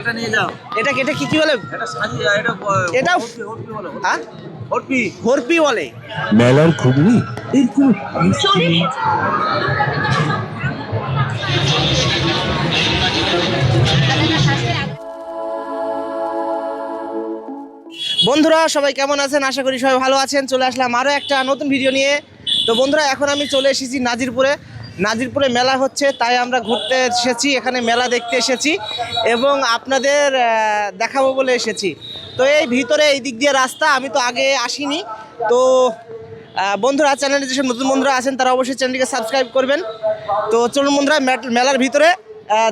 এটা নিয়ে যাও। এটা এটা কি বলে? এটা সাজি, এটা এটা হরপি বলে। হ্যাঁ, হরপি হরপি বলে। মেলার ঘুগনি এরকম বন্ধুরা সবাই কেমন আছেন? আশা করি সবাই ভালো আছেন। চলে আসলাম আরও একটা নতুন ভিডিও নিয়ে। তো বন্ধুরা এখন আমি চলে এসেছি নাজিরপুরে মেলা হচ্ছে, তাই আমরা ঘুরতে এসেছি, এখানে মেলা দেখতে এসেছি এবং আপনাদের দেখাবো বলে এসেছি। তো এই ভিতরে এই দিক দিয়ে রাস্তা, আমি তো আগে আসিনি। তো বন্ধুরা চ্যানেলে যেসব নতুন বন্ধুরা আছেন তারা অবশ্যই চ্যানেলটিকে সাবস্ক্রাইব করবেন। তো চলুন বন্ধুরা মেলার ভিতরে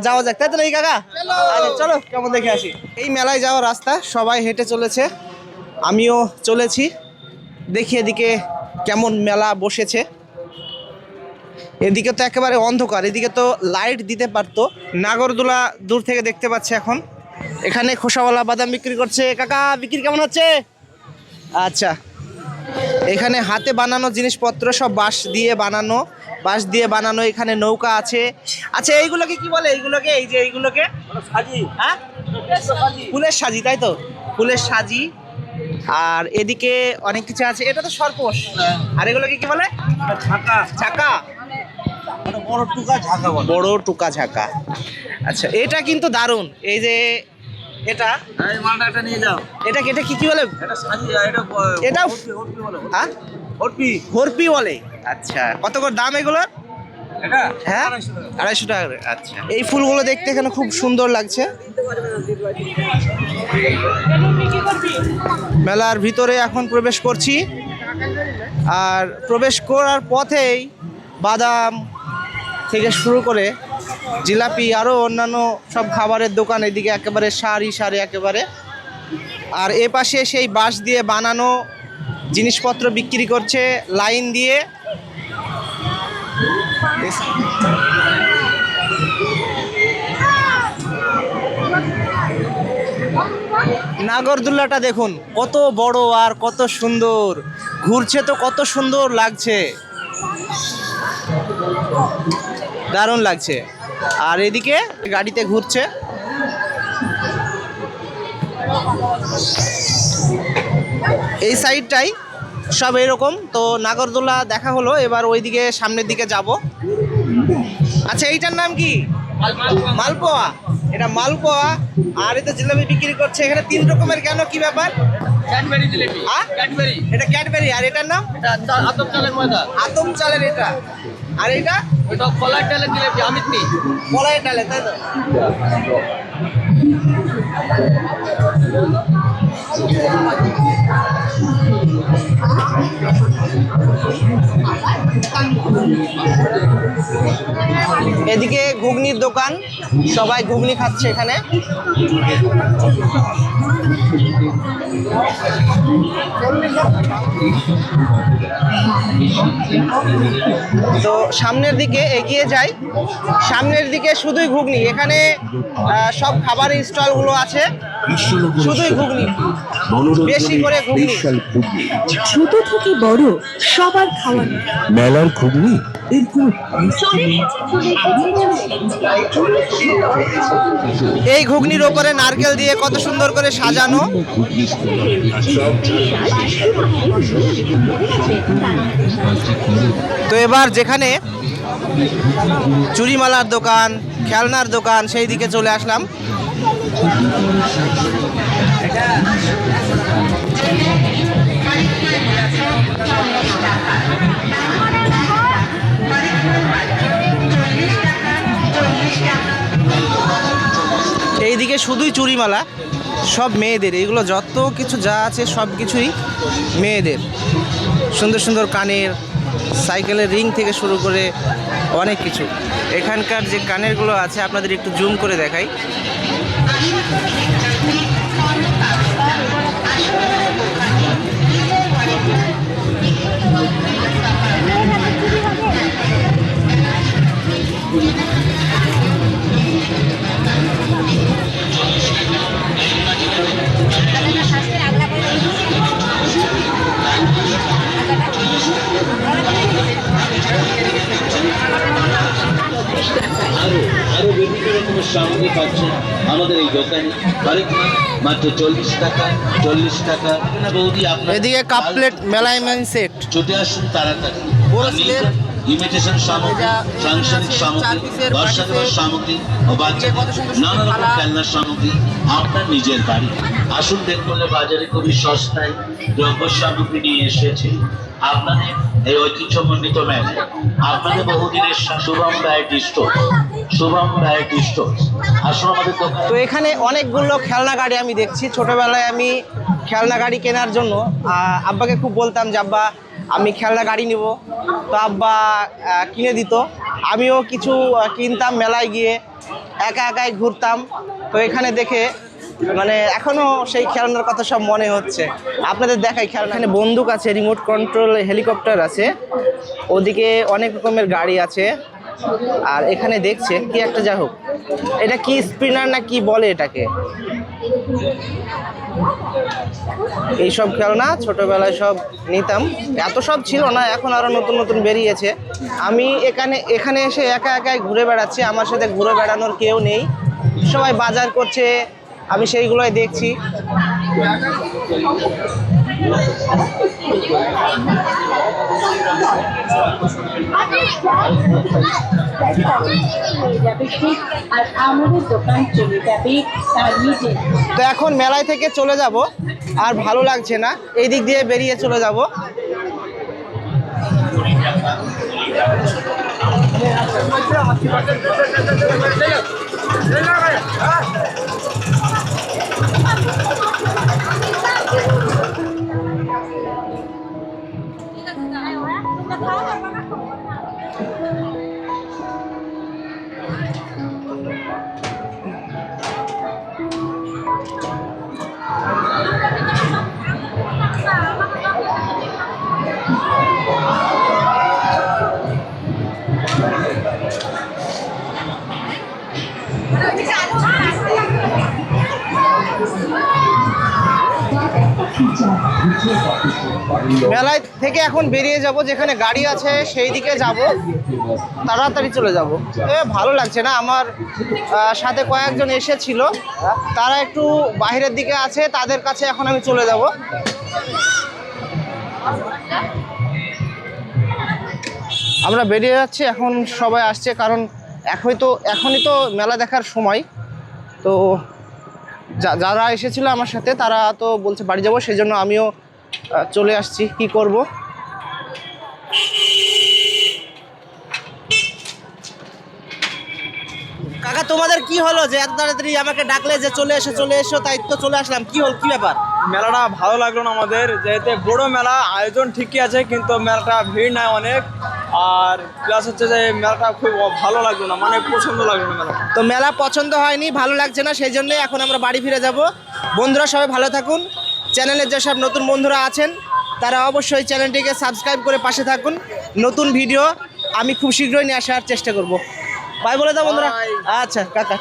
যাওয়া যাক, তাই তো নাকি কাকা? আচ্ছা চলো কেমন দেখে আসি। এই মেলায় যাওয়ার রাস্তা, সবাই হেঁটে চলেছে, আমিও চলেছি। দেখি এদিকে কেমন মেলা বসেছে। এদিকে তো একেবারে অন্ধকার, এদিকে তো লাইট দিতে পারতো। নাগরদোলা দূর থেকে দেখতে পাচ্ছে এখন। এখানে খোসাওয়ালা বাদাম বিক্রি করছে। কাকা বিক্রি কেমন হচ্ছে? আচ্ছা, এখানে হাতে বানানো জিনিসপত্র, সব বাঁশ দিয়ে বানানো। এখানে নৌকা আছে। আচ্ছা এইগুলোকে কি বলে? এইগুলোকে এই যে এইগুলোকে সাজি। হ্যাঁ, ফুলের সাজি, তাই তো? ফুলের সাজি। আর এদিকে অনেক কিছু আছে। এটা তো সরপোষ। আর এগুলোকে কি বলে? ঝাঁকা। ঝাঁকা। মানে বড় টুকা ঝাঁকা বলে। বড় টুকা ঝাঁকা। আচ্ছা এটা কিন্তু দারুণ। এই যে এটা, এই মালটা এটা নিয়ে যাও। এটা এটা কি বলে? এটা সাজি, এটা এটা হরপি বলে। হ্যাঁ, হরপি। হরপি বলে। আচ্ছা কত করে দাম এগুলোর? এটা হ্যাঁ 250 টাকা। 250 টাকা করে। আচ্ছা এই ফুলগুলো দেখতে এখানে খুব সুন্দর লাগছে। মেলার ভিতরে এখন প্রবেশ করছি, আর প্রবেশ করার পথেই বাদাম থেকে শুরু করে জিলাপি আরও অন্যান্য সব খাবারের দোকান এদিকে একেবারে সারি একেবারে। আর এ পাশে সেই বাঁশ দিয়ে বানানো জিনিসপত্র বিক্রি করছে লাইন দিয়ে। নাগরদোলাটা দেখুন কত বড় আর কত সুন্দর ঘুরছে, তো কত সুন্দর লাগছে, দারুণ লাগছে। আর এদিকে গাড়িতে ঘুরছে। এই সাইডটাই সব এরকম। তো নাগরদোলা দেখা হলো, এবার ওইদিকে সামনের দিকে যাব। আচ্ছা এইটার নাম কি? মালপোয়া। এটা মালপোয়া। আর এটা জিলাপি বিক্রি করছে এখানে 3 রকমের। কেন, কি ব্যাপার? ক্যাডবেরি জিলিপি। ক্যাডবেরি। এটা ক্যাডবেরি। আর এটার নাম? এটা আতপ চালের ময়দা। আতম চালের এটা। আর এটা এটা কলাই ডালের জিলিপি, আমিতনি। কলাই ডালে, তাই তো? এদিকে ঘুগনির দোকান, সবাই ঘুগনি খাচ্ছে এখানে। তো সামনের দিকে এগিয়ে যাই, সামনের দিকে শুধুই ঘুগনি। এখানে সব খাবারের স্টলগুলো আছে, শুধুই ঘুগনি, বেশি করে ঘুগনি। ছোট থেকে বড় সবার খাওয়ানো মেলার ঘুগনি এরকম এই ঘুগনির ওপরে নারকেল দিয়ে কত সুন্দর করে সাজানো। তো এবার যেখানে চুড়িমালার দোকান, খেলনার দোকান, সেই দিকে চলে আসলাম। এইদিকে শুধুই চুড়িমালা, সব মেয়েদের। এগুলো যত কিছু যা আছে সব কিছুই মেয়েদের। সুন্দর সুন্দর কানের, সাইকেলের রিং থেকে শুরু করে অনেক কিছু। এখানকার যে কানেরগুলো আছে আপনাদের একটু জুম করে দেখাই। আরো বিভিন্ন রকমের সামগ্রী পাচ্ছেন আমাদের মাত্র 40 টাকা 40 টাকা না বৌদি আপনার এদিকে কাপ প্লেট মেলাইমেন সেট ছুটে আসুন তাড়াতাড়ি বড় স্লেট, ইমিটেশন সামগ্রী এটা সাংসারিক আছে, সামগ্রী 4 পিসের বর্ষাকাল বাটিতে, সামগ্রী ও বাচ্চাদের কত সুন্দর সুন্দর নানা রকম থালা। খেলনার সামগ্রী আপনার নিজের বাড়ি আসুন দেখুন বাজারে খুবই সস্তায় দ্রব্য সামগ্রী নিয়ে এসেছে আপনাদের এই ঐতিহ্যমণ্ডিত মেলায় আপনাদের বহুদিনের Shubham variety store Shubham variety store আসুন আমাদের দোকানে। তো এখানে অনেকগুলো খেলনা গাড়ি আমি দেখছি। ছোটবেলায় আমি খেলনা গাড়ি কেনার জন্য আব্বাকে খুব বলতাম যে আব্বা আমি খেলনা গাড়ি নিব, তো আব্বা কিনে দিত। আমিও কিছু কিনতাম, মেলায় গিয়ে একা একাই ঘুরতাম। তো এখানে দেখে মানে এখনো সেই খেলনার কথা সব মনে হচ্ছে। আপনাদের দেখাই খেলনা, এখানে বন্দুক আছে, রিমোট কন্ট্রোল হেলিকপ্টার আছে, ওদিকে অনেক রকমের গাড়ি আছে। আর এখানে দেখছেন কি একটা, যা হোক এটা কি স্পিনার না কি বলে এটাকে, এইসব খেলনা ছোটবেলায় সব নিতাম। এত সব ছিল না, এখন আরো নতুন নতুন বেরিয়েছে। আমি এখানে এসে একা একাই ঘুরে বেড়াচ্ছি, আমার সাথে ঘুরে বেড়ানোর কেউ নেই, সবাই বাজার করছে, আমি সেইগুলোই দেখছি। আর আমাদের দোকান চলে যাবে তার নিজে। তো এখন মেলায় থেকে চলে যাব, আর ভালো লাগছে না, এই দিক দিয়ে বেরিয়ে চলে যাব। মেলায় থেকে এখন বেরিয়ে যাব, যেখানে গাড়ি আছে সেই দিকে যাব, তাড়াতাড়ি চলে যাব। ভালো লাগছে না, আমার সাথে কয়েকজন এসেছিল, তারা একটু বাইরের দিকে আছে, তাদের কাছে এখন আমি চলে যাব। আমরা বেরিয়ে যাচ্ছি, এখন সবাই আসছে, কারণ এখনই তো মেলা দেখার সময়। তো যারা এসেছিল আমার সাথে তারা তো বলছে বাড়ি যাবো, সেই জন্য আমিও চলে আসছি। কি করব, কাকা তোমাদের কি হলো যে এত তাড়াতাড়ি আমাকে ডাকলে যে চলে এসো, তাই তো চলে আসলাম। কি হল, কি ব্যাপার? মেলাটা ভালো লাগলো না আমাদের, যেহেতু বড় মেলা, আয়োজন ঠিকই আছে কিন্তু মেলাটা ভিড় নাই অনেক। আর প্লাস হচ্ছে যে মেলাটা খুব ভালো লাগলো না, মানে পছন্দ লাগলো না মেলাটা। তো মেলা পছন্দ হয়নি, ভালো লাগছে না, সেই জন্যই এখন আমরা বাড়ি ফিরে যাব। বন্ধুরা সবাই ভালো থাকুন, চ্যানেলের যেসব নতুন বন্ধুরা আছেন তারা অবশ্যই চ্যানেলটিকে সাবস্ক্রাইব করে পাশে থাকুন। নতুন ভিডিও আমি খুব শীঘ্রই নিয়ে আসার চেষ্টা করব। বাই বলে দাও বন্ধুরা। আচ্ছা কাকা।